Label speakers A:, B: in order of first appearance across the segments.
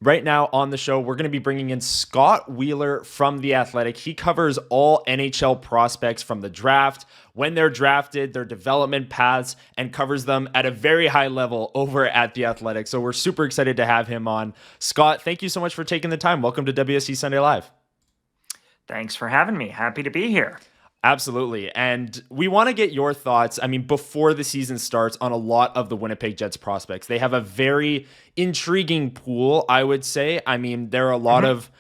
A: right now on the show, we're going to be bringing in Scott Wheeler from The Athletic. He covers all NHL prospects from the draft, when they're drafted, their development paths, and covers them at a very high level over at The Athletic. So we're super excited to have him on. Scott, thank you so much for taking the time. Welcome to WSC Sunday Live.
B: Thanks for having me. Happy to be here.
A: Absolutely. And we want to get your thoughts, before the season starts, on a lot of the Winnipeg Jets prospects. They have a very intriguing pool, I would say. There are a lot of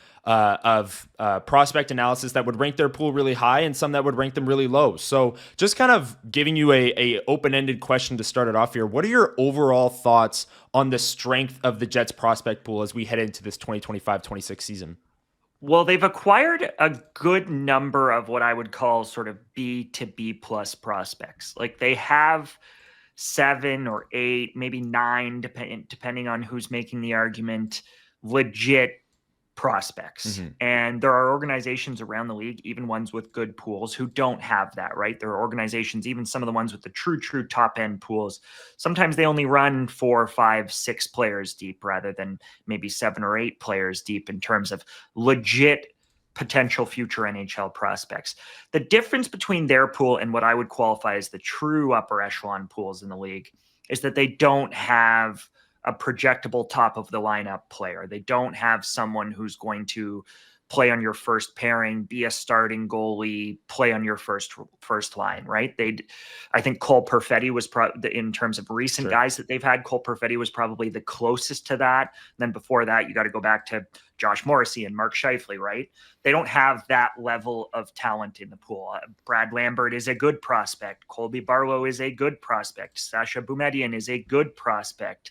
A: prospect analysis that would rank their pool really high and some that would rank them really low. So just kind of giving you a open-ended question to start it off here. What are your overall thoughts on the strength of the Jets prospect pool as we head into this 2025-26 season?
B: Well, they've acquired a good number of what I would call sort of B to B plus prospects. Like they have 7 or 8, maybe 9, depending on who's making the argument, legit prospects.
A: Mm-hmm.
B: And there are organizations around the league, even ones with good pools, who don't have that, right? There are organizations, even some of the ones with the true top end pools. Sometimes they only run 4, 5, 6 players deep rather than maybe 7 or 8 players deep in terms of legit potential future NHL prospects. The difference between their pool and what I would qualify as the true upper echelon pools in the league is that they don't have a projectable top of the lineup player. They don't have someone who's going to play on your first pairing, be a starting goalie, play on your first line, right? I think Cole Perfetti was in terms of recent guys that they've had, Cole Perfetti was probably the closest to that. And then before that, you got to go back to Josh Morrissey and Mark Scheifele, right? They don't have that level of talent in the pool. Brad Lambert is a good prospect. Colby Barlow is a good prospect. Sasha Boumediene is a good prospect.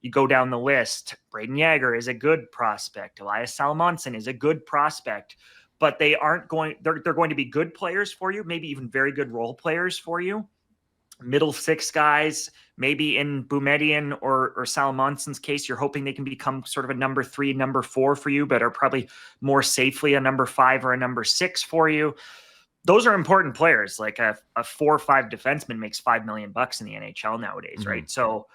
B: You go down the list, Braden Yager is a good prospect. Elias Salomonsson is a good prospect, but they're going to be good players for you, maybe even very good role players for you. Middle 6 guys, maybe in Boumediene or Salomonsson's case, you're hoping they can become sort of a number 3, number 4 for you, but are probably more safely a number 5 or a number 6 for you. Those are important players. Like a 4 or 5 defenseman makes $5 million in the NHL nowadays,
A: Mm-hmm.
B: right? So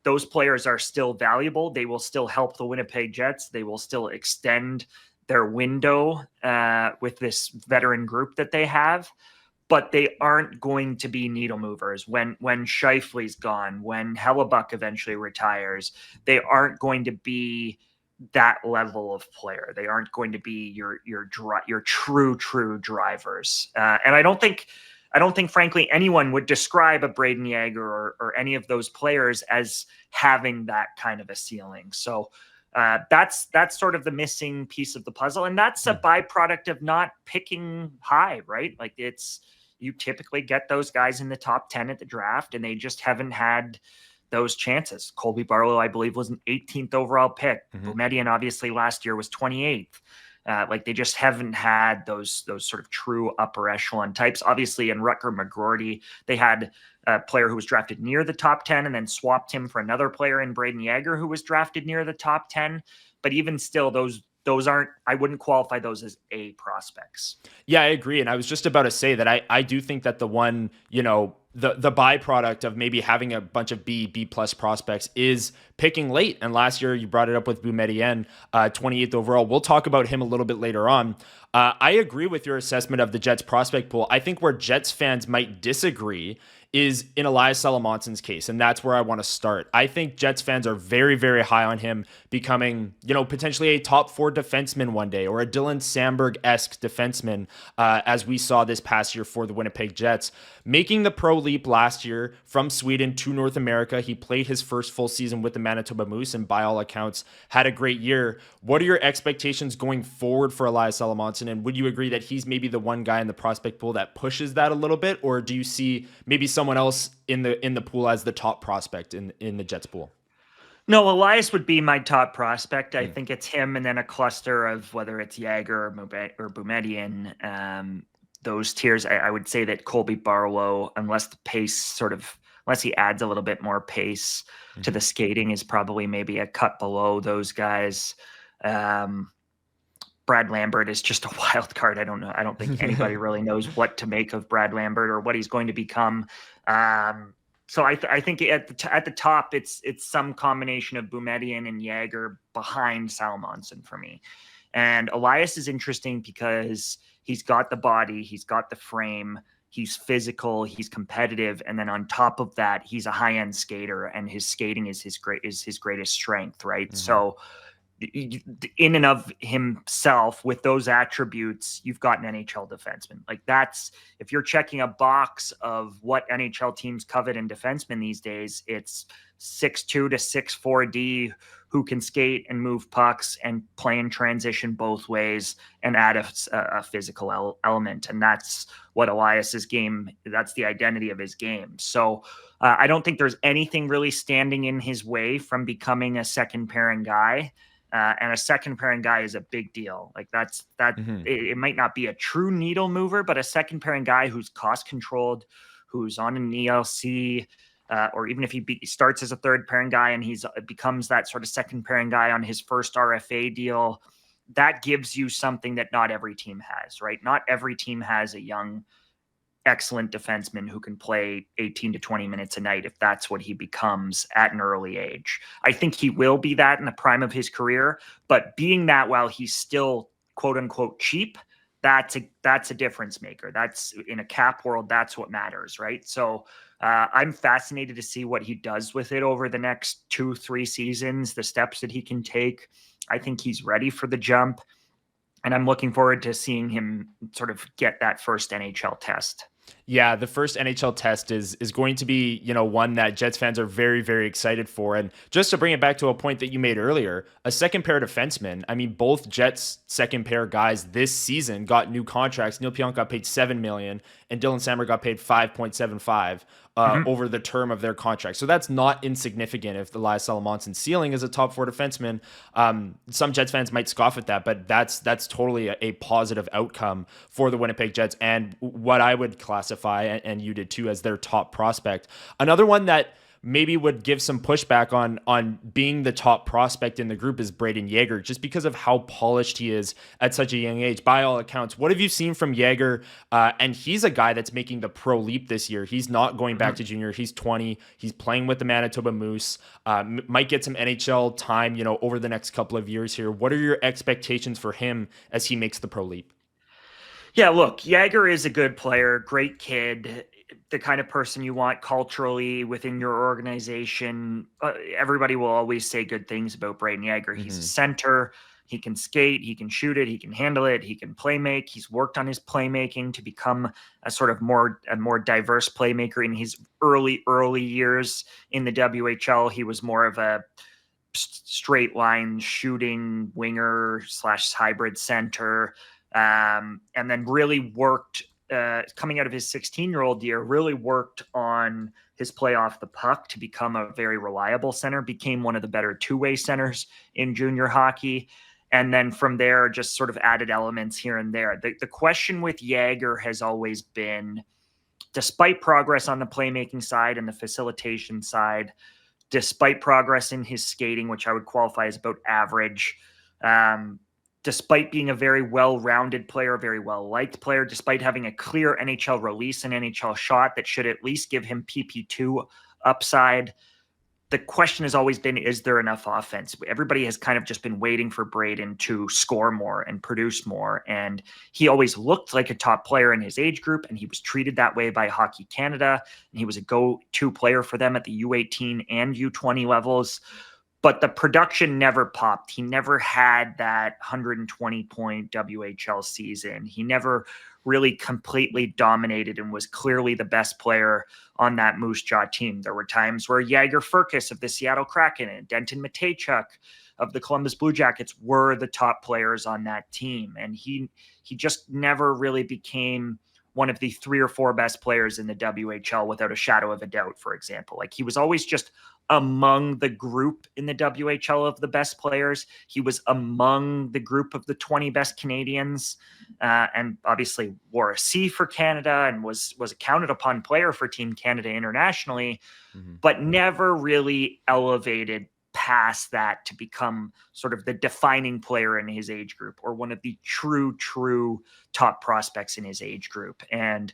B: those players are still valuable. They will still help the Winnipeg Jets. They will still extend their window with this veteran group that they have, but they aren't going to be needle movers. When Scheifele's gone, when Hellebuyck eventually retires, they aren't going to be that level of player. They aren't going to be your true drivers. And I don't think, frankly, anyone would describe a Braden Yager or any of those players as having that kind of a ceiling. So that's sort of the missing piece of the puzzle. And that's a byproduct of not picking high, right? Like you typically get those guys in the top 10 at the draft, and they just haven't had those chances. Colby Barlow, I believe, was an 18th overall pick.
A: Mm-hmm.
B: Boumediene, obviously, last year was 28th. They just haven't had those sort of true upper echelon types. Obviously, in Rutger McGroarty, they had a player who was drafted near the top 10 and then swapped him for another player in Braden Yager who was drafted near the top 10. But even still, those aren't, I wouldn't qualify those as A prospects.
A: Yeah, I agree. And I was just about to say that I do think that the one, the byproduct of maybe having a bunch of B plus prospects is picking late. And last year you brought it up with Boumediene, 28th overall. We'll talk about him a little bit later on. I agree with your assessment of the Jets prospect pool. I think where Jets fans might disagree is in Elias Salomonsson's case, and that's where I want to start. I think Jets fans are very, very high on him becoming, potentially a top 4 defenseman one day, or a Dylan Samberg-esque defenseman, as we saw this past year for the Winnipeg Jets. Making the pro leap last year from Sweden to North America, he played his first full season with the Manitoba Moose, and by all accounts, had a great year. What are your expectations going forward for Elias Salomonsson, and would you agree that he's maybe the one guy in the prospect pool that pushes that a little bit, or do you see maybe someone else in the pool as the top prospect in the Jets pool?
B: No, Elias would be my top prospect. I think it's him and then a cluster of whether it's Yager or Boumediene. Those tiers, I would say that Colby Barlow, unless he adds a little bit more pace to the skating, is probably maybe a cut below those guys. Brad Lambert is just a wild card. I don't know. I don't think anybody really knows what to make of Brad Lambert or what he's going to become. So I think at the top, it's some combination of Boumediene and Yager behind Salomonsson for me. And Elias is interesting because he's got the body, he's got the frame, he's physical, he's competitive, and then on top of that, he's a high-end skater, and his skating is his greatest strength, right? Mm-hmm. So in and of himself, with those attributes, you've got an NHL defenseman. Like, that's, if you're checking a box of what NHL teams covet in defensemen these days, it's 6'2" to 6'4" D who can skate and move pucks and play in transition both ways and add a physical element. And that's what Elias's game, that's the identity of his game. So I don't think there's anything really standing in his way from becoming a second pairing guy. And a second pairing guy is a big deal. Like, mm-hmm. It might not be a true needle mover, but a second pairing guy who's cost controlled, who's on an ELC, or even if he starts as a third pairing guy and he's becomes that sort of second pairing guy on his first RFA deal, that gives you something that not every team has, right? Not every team has a young, excellent defenseman who can play 18 to 20 minutes a night if that's what he becomes at an early age. I think he will be that in the prime of his career, but being that while he's still quote unquote cheap, that's a difference maker. That's, in a cap world, that's what matters, right? So I'm fascinated to see what he does with it over the next 2-3 seasons, the steps that he can take. I think he's ready for the jump, and I'm looking forward to seeing him sort of get that first NHL test.
A: Yeah, the first NHL test is going to be, one that Jets fans are very, very excited for. And just to bring it back to a point that you made earlier, a second pair defenseman, I mean, both Jets second pair guys this season got new contracts. Neil Pionk got paid $7 million and Dylan Samberg got paid $5.75 over the term of their contract. So that's not insignificant. If Elias Salomonsson's ceiling is a top 4 defenseman, some Jets fans might scoff at that, but that's totally a positive outcome for the Winnipeg Jets, and what I would classify, and you did too, as their top prospect. Another one that maybe would give some pushback on being the top prospect in the group is Braden Yager, just because of how polished he is at such a young age. By all accounts, what have you seen from Yager? And he's a guy that's making the pro leap this year. He's not going back to junior. He's 20. He's playing with the Manitoba Moose. Might get some NHL time, over the next couple of years here. What are your expectations for him as he makes the pro leap?
B: Yeah, look, Yager is a good player, great kid, the kind of person you want culturally within your organization. Everybody will always say good things about Braden Yager. He's a center. He can skate. He can shoot it. He can handle it. He can play make. He's worked on his playmaking to become a sort of more diverse playmaker. In his early years in the WHL, he was more of a straight line shooting winger / hybrid center. And then really worked, coming out of his 16-year-old year, really worked on his play off the puck to become a very reliable center, became one of the better two-way centers in junior hockey. And then from there, just sort of added elements here and there. The question with Yager has always been, despite progress on the playmaking side and the facilitation side, despite progress in his skating, which I would qualify as about average, despite being a very well-rounded player, a very well-liked player, despite having a clear NHL release and NHL shot that should at least give him PP2 upside, the question has always been, is there enough offense? Everybody has kind of just been waiting for Braden to score more and produce more. And he always looked like a top player in his age group, and he was treated that way by Hockey Canada. And he was a go-to player for them at the U18 and U20 levels. But the production never popped. He never had that 120-point WHL season. He never really completely dominated and was clearly the best player on that Moose Jaw team. There were times where Yager Furcus of the Seattle Kraken and Denton Matejchuk of the Columbus Blue Jackets were the top players on that team. And he just never really became one of the 3 or 4 best players in the WHL without a shadow of a doubt, for example. Like, he was always just among the group in the WHL of the best players. He was among the group of the 20 best Canadians, and obviously wore a C for Canada and was a counted upon player for Team Canada internationally, but never really elevated past that to become sort of the defining player in his age group, or one of the true top prospects in his age group. And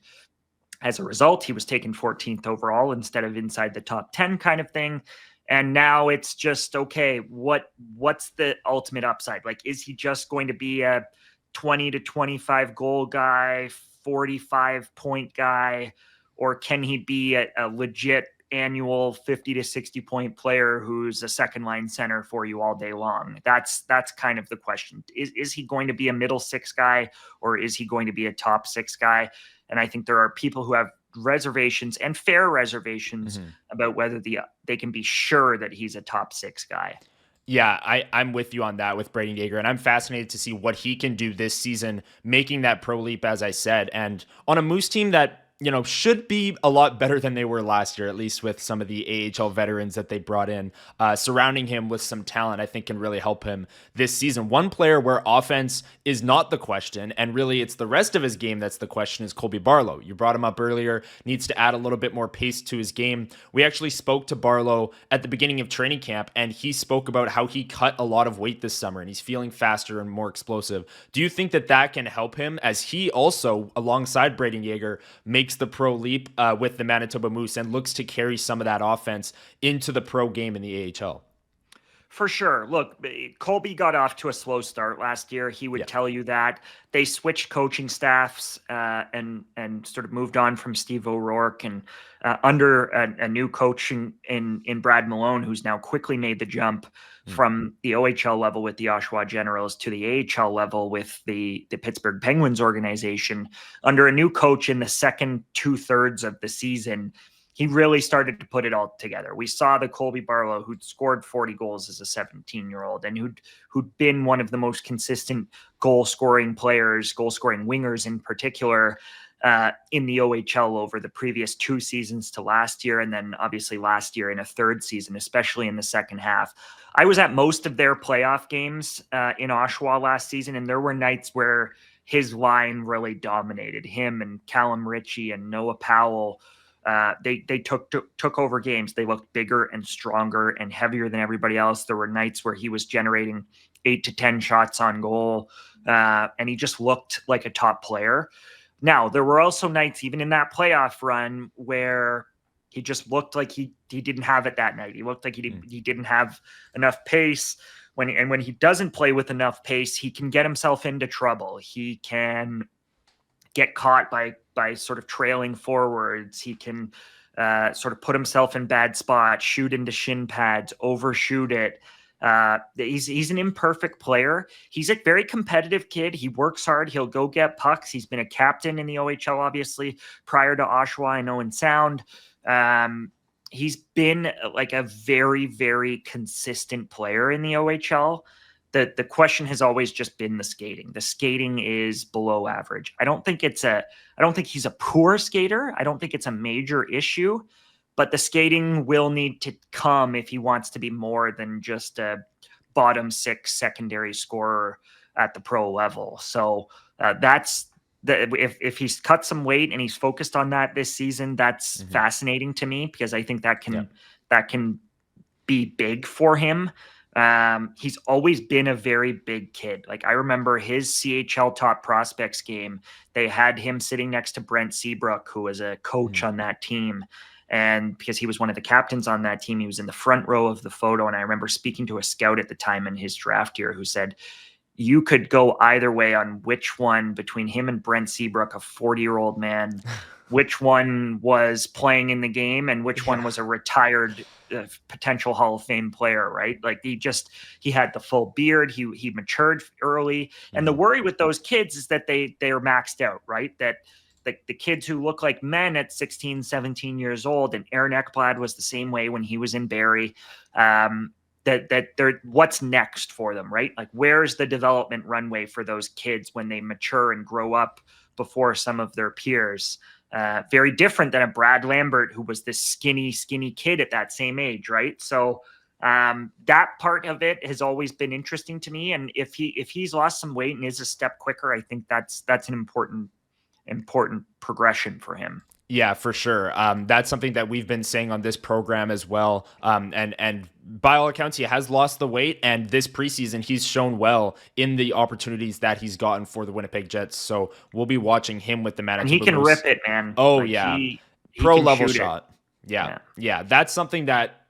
B: As a result, he was taken 14th overall instead of inside the top 10 kind of thing. And now it's just, okay, what's the ultimate upside? Like, is he just going to be a 20 to 25 goal guy, 45 point guy, or can he be a legit annual 50 to 60 point player who's a second line center for you all day long? That's kind of the question. Is he going to be a middle six guy, or is he going to be a top six guy? And I think there are people who have reservations, and fair reservations, about whether they can be sure that he's a top six guy.
A: Yeah, I'm with you on that with Braden Yager, and I'm fascinated to see what he can do this season, making that pro leap, as I said, and on a Moose team that, should be a lot better than they were last year, at least with some of the AHL veterans that they brought in, surrounding him with some talent, I think can really help him this season. One player where offense is not the question, and really it's the rest of his game that's the question, is Colby Barlow. You brought him up earlier, needs to add a little bit more pace to his game. We actually spoke to Barlow at the beginning of training camp, and he spoke about how he cut a lot of weight this summer, and he's feeling faster and more explosive. Do you think that can help him as he also, alongside Braden Yager, makes the pro leap with the Manitoba Moose and looks to carry some of that offense into the pro game in the AHL?
B: For sure. Look, Colby got off to a slow start last year. He would tell you that. They switched coaching staffs and sort of moved on from Steve O'Rourke, and under a new coach in Brad Malone, who's now quickly made the jump from the OHL level with the Oshawa Generals to the AHL level with the Pittsburgh Penguins organization. Under a new coach in the second 2/3 of the season, he really started to put it all together. We saw the Colby Barlow, who'd scored 40 goals as a 17-year-old, and who'd been one of the most consistent goal-scoring players, goal-scoring wingers in particular, in the OHL over the previous 2 seasons to last year, and then obviously last year in a third season, especially in the second half. I was at most of their playoff games in Oshawa last season, and there were nights where his line really dominated. Him and Callum Ritchie and Noah Powell, they took over games. They looked bigger and stronger and heavier than everybody else. There were nights where he was generating 8 to 10 shots on goal, and he just looked like a top player. Now, there were also nights, even in that playoff run, where he just looked like he didn't have it that night. He looked like he didn't have enough pace. When he doesn't play with enough pace, he can get himself into trouble. He can get caught by sort of trailing forwards. He can sort of put himself in bad spots, shoot into shin pads, overshoot it. He's an imperfect player. He's a very competitive kid. He works hard. He'll go get pucks. He's been a captain in the OHL, obviously, prior to Oshawa, I know, in Sound. He's been like a very, very consistent player in the OHL. The question has always just been the skating. The skating is below average. I don't think he's a poor skater. I don't think it's a major issue, but the skating will need to come if he wants to be more than just a bottom six secondary scorer at the pro level. So if he's cut some weight and he's focused on that this season, that's fascinating to me, because I think that can be big for him. He's always been a very big kid. Like, I remember his CHL top prospects game. They had him sitting next to Brent Seabrook, who was a coach on that team. And because he was one of the captains on that team, he was in the front row of the photo. And I remember speaking to a scout at the time in his draft year who said, you could go either way on which one between him and Brent Seabrook, a 40-year-old man, which one was playing in the game and which one was a retired potential Hall of Fame player, right? Like, he had the full beard. He matured early. And the worry with those kids is that they are maxed out, right? That the kids who look like men at 16, 17 years old, and Aaron Ekblad was the same way when he was in Barrie, that they're, what's next for them, right? Like, where's the development runway for those kids when they mature and grow up before some of their peers? Very different than a Brad Lambert, who was this skinny kid at that same age, right? So that part of it has always been interesting to me. And if he's lost some weight and is a step quicker, I think that's an important progression for him.
A: Yeah, for sure. That's something that we've been saying on this program as well. And by all accounts, he has lost the weight, and this preseason he's shown well in the opportunities that he's gotten for the Winnipeg Jets. So we'll be watching him with the
B: And he
A: Manitoba
B: can
A: Moose.
B: rip it, man.
A: Oh
B: Like
A: yeah,
B: he
A: pro
B: can
A: level
B: shoot it.
A: shot. Yeah,
B: Yeah.
A: yeah, that's something that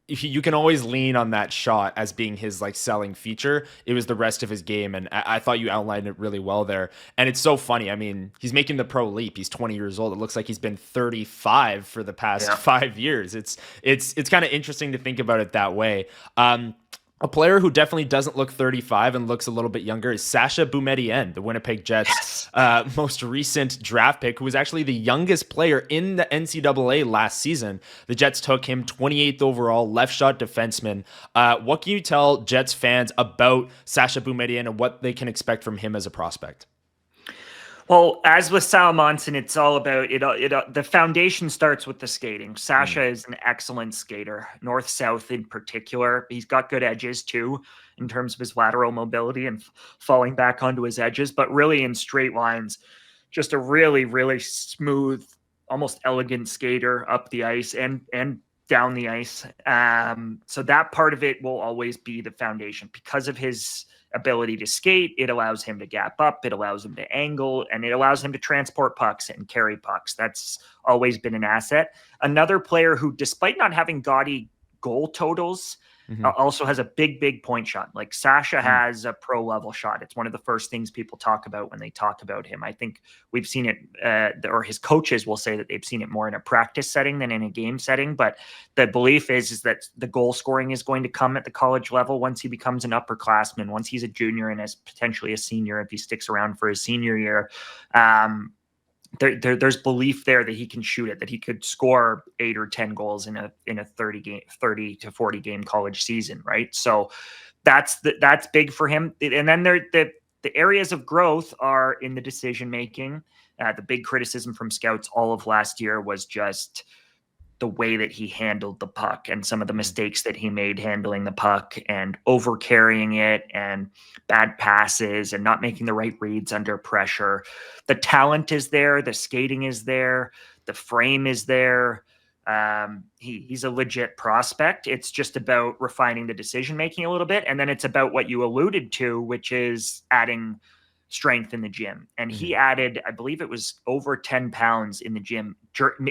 A: you can always lean on that shot as being his like selling feature. It was the rest of his game, and I thought you outlined it really well there. And it's so funny. I mean, he's making the pro leap. He's 20 years old. It looks like he's been 35 for the past
B: Yeah.
A: 5 years. It's kind of interesting to think about it that way. A player who definitely doesn't look 35 and looks a little bit younger is Sasha Boumediene, the Winnipeg Jets' most recent draft pick, who was actually the youngest player in the NCAA last season. The Jets took him 28th overall, left shot defenseman. What can you tell Jets fans about Sasha Boumediene and what they can expect from him as a prospect?
B: Well, as with Salomonsson, it's all about it. The foundation starts with the skating. Sasha is an excellent skater, north-south in particular. He's got good edges too, in terms of his lateral mobility and falling back onto his edges. But really, in straight lines, just a really, really smooth, almost elegant skater up the ice and down the ice. So that part of it will always be the foundation because of his ability to skate. It allows him to gap up, it allows him to angle, and it allows him to transport pucks and carry pucks. That's always been an asset. Another player who, despite not having gaudy goal totals, also has a big point shot. Like Sasha has a pro level shot. It's one of the first things people talk about when they talk about him. I think we've seen it, or his coaches will say that they've seen it more in a practice setting than in a game setting. But the belief is that the goal scoring is going to come at the college level once he becomes an upperclassman, once he's a junior and is potentially a senior if he sticks around for his senior year. There's belief there that he can shoot it, that he could score 8 or 10 goals in a 30 to 40 game college season, right? So that's big for him. And then the areas of growth are in the decision making. The big criticism from scouts all of last year was just the way that he handled the puck and some of the mistakes that he made handling the puck and over carrying it and bad passes and not making the right reads under pressure. The talent is there. The skating is there. The frame is there. He's a legit prospect. It's just about refining the decision-making a little bit. And then it's about what you alluded to, which is adding strength in the gym. And he added, I believe it was over 10 pounds in the gym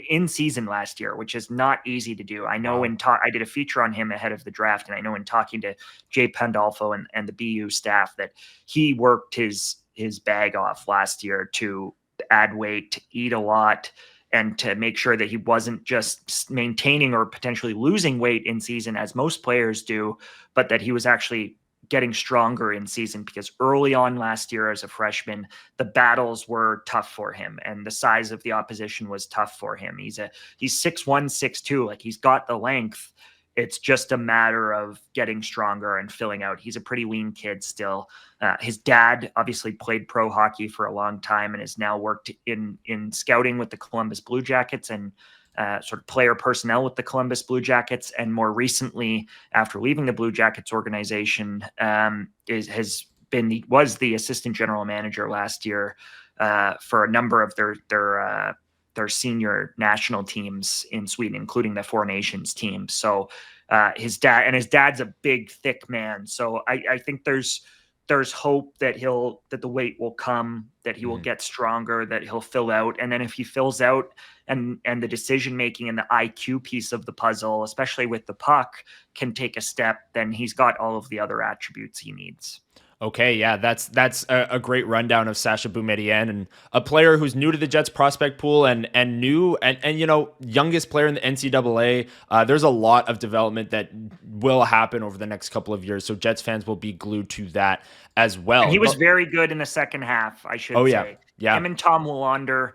B: in season last year, which is not easy to do. I know I did a feature on him ahead of the draft. And I know in talking to Jay Pandolfo and the BU staff that he worked his bag off last year to add weight, to eat a lot, and to make sure that he wasn't just maintaining or potentially losing weight in season as most players do, but that he was actually getting stronger in season, because early on last year as a freshman, the battles were tough for him and the size of the opposition was tough for him. He's 6'1", 6'2", like he's got the length. It's just a matter of getting stronger and filling out. He's a pretty lean kid still. His dad obviously played pro hockey for a long time and has now worked in scouting with the Columbus Blue Jackets and sort of player personnel with the Columbus Blue Jackets. And more recently, after leaving the Blue Jackets organization, was the assistant general manager last year for a number of their senior national teams in Sweden, including the Four Nations team. So his dad's a big, thick man. So I think there's hope that the weight will come, that he will get stronger, that he'll fill out. And then if he fills out and the decision-making and the IQ piece of the puzzle, especially with the puck, can take a step, then he's got all of the other attributes he needs.
A: Okay, yeah, that's a great rundown of Sasha Boumediene, and a player who's new to the Jets prospect pool and youngest player in the NCAA. There's a lot of development that will happen over the next couple of years, so Jets fans will be glued to that as well.
B: And he was very good in the second half, I should say.
A: Yeah.
B: Him and Tom Willander,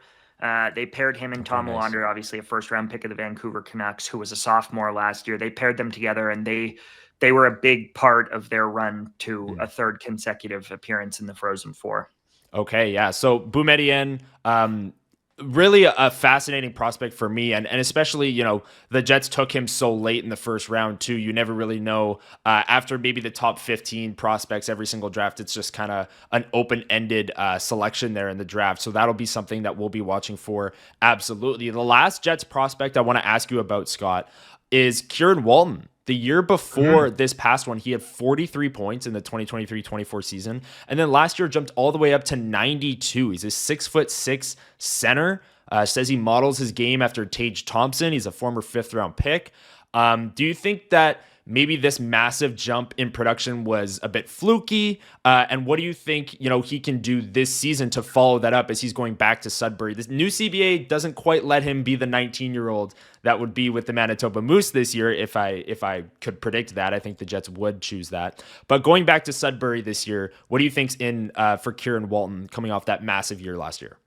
B: they paired him and Tom Willander, obviously a first-round pick of the Vancouver Canucks, who was a sophomore last year. They paired them together, and they were a big part of their run to a third consecutive appearance in the Frozen Four.
A: Okay, yeah. So Boumediene, really a fascinating prospect for me, and especially, the Jets took him so late in the first round too. You never really know, after maybe the top 15 prospects every single draft, it's just kind of an open-ended selection there in the draft. So that'll be something that we'll be watching for. Absolutely. The last Jets prospect I want to ask you about, Scott, is Kieran Walton. The year before this past one, he had 43 points in the 2023-24 season. And then last year jumped all the way up to 92. He's a 6'6" center. Says he models his game after Tage Thompson. He's a former 5th-round pick. Do you think that maybe this massive jump in production was a bit fluky? And what do you think, he can do this season to follow that up as he's going back to Sudbury? This new CBA doesn't quite let him be the 19-year-old that would be with the Manitoba Moose this year. If I could predict that, I think the Jets would choose that. But going back to Sudbury this year, what do you think's in for Kieran Walton coming off that massive year last year?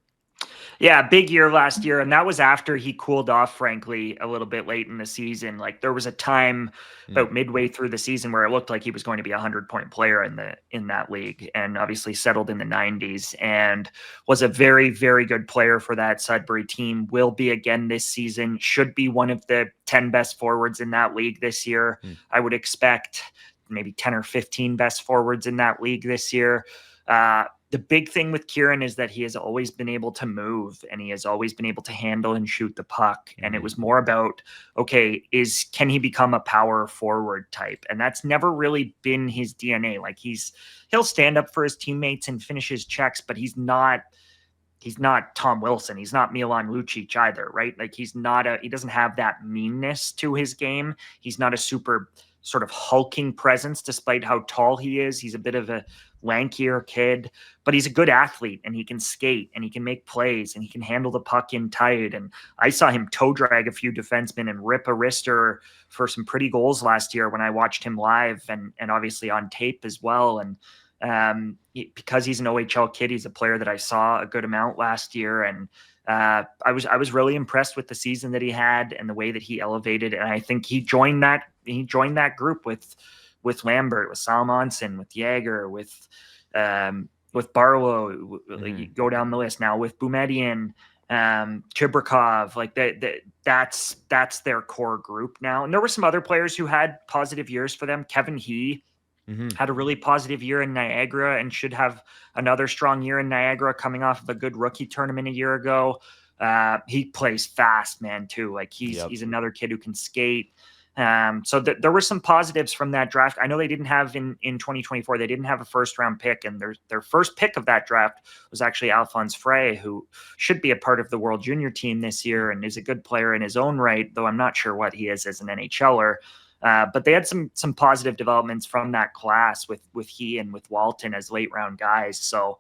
B: Yeah, big year last year, and that was after he cooled off, frankly, a little bit late in the season. Like, there was a time about midway through the season where it looked like he was going to be a 100-point player in that league, and obviously settled in the 90s and was a very, very good player for that Sudbury team. Will be again this season. Should be one of the 10 best forwards in that league this year. I would expect maybe 10 or 15 best forwards in that league this year. The big thing with Kieran is that he has always been able to move, and he has always been able to handle and shoot the puck. And it was more about, okay, can he become a power forward type? And that's never really been his DNA. Like, he'll stand up for his teammates and finish his checks, but he's not Tom Wilson. He's not Milan Lucic either, right? Like, he doesn't have that meanness to his game. He's not a super sort of hulking presence, despite how tall he is. He's a bit of a lankier kid, but he's a good athlete, and he can skate, and he can make plays, and he can handle the puck in tight. And I saw him toe drag a few defensemen and rip a wrister for some pretty goals last year when I watched him live, and obviously on tape as well. And because he's an OHL kid, he's a player that I saw a good amount last year. And I was really impressed with the season that he had and the way that he elevated. And I think he joined that group with Lambert, with Salomonsson, with Yager, with Barlow. You go down the list now with Boumediene, Chibrakov. Like that's their core group now. And there were some other players who had positive years for them. Kevin He had a really positive year in Niagara and should have another strong year in Niagara, coming off of a good rookie tournament a year ago. He plays fast, man, too. Like, he's another kid who can skate. So there were some positives from that draft. I know they didn't have in 2024, they didn't have a 1st-round pick, and their first pick of that draft was actually Alphonse Frey, who should be a part of the World Junior team this year and is a good player in his own right, though I'm not sure what he is as an NHLer. But they had some positive developments from that class with he and with Walton as late round guys. So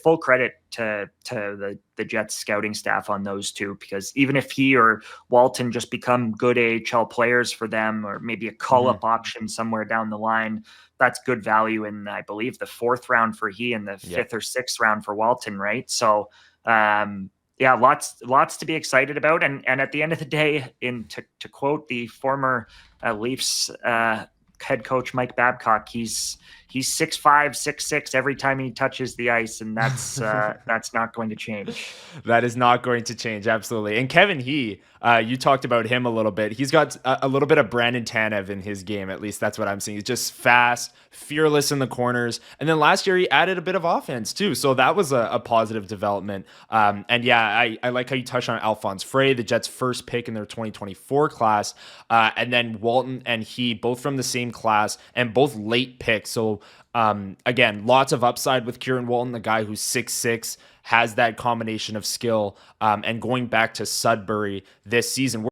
B: full credit to the Jets scouting staff on those two, because even if he or Walton just become good AHL players for them, or maybe a call-up option somewhere down the line, that's good value in, I believe, the 4th round for he and the 5th or 6th round for Walton, right? So yeah, lots to be excited about. And at the end of the day, to quote the former Leafs head coach Mike Babcock, he's 6'5", 6'6" every time he touches the ice, and that's not going to change.
A: That is not going to change, absolutely. And Kevin He, you talked about him a little bit. He's got a little bit of Brandon Tanev in his game, at least that's what I'm seeing. He's just fast, fearless in the corners. And then last year he added a bit of offense too, so that was a positive development. And yeah, I like how you touched on Alphonse Frey, the Jets' first pick in their 2024 class, and then Walton and he, both from the same class and both late picks. So again, lots of upside with Kieran Walton, the guy who's 6'6", has that combination of skill, and going back to Sudbury this season.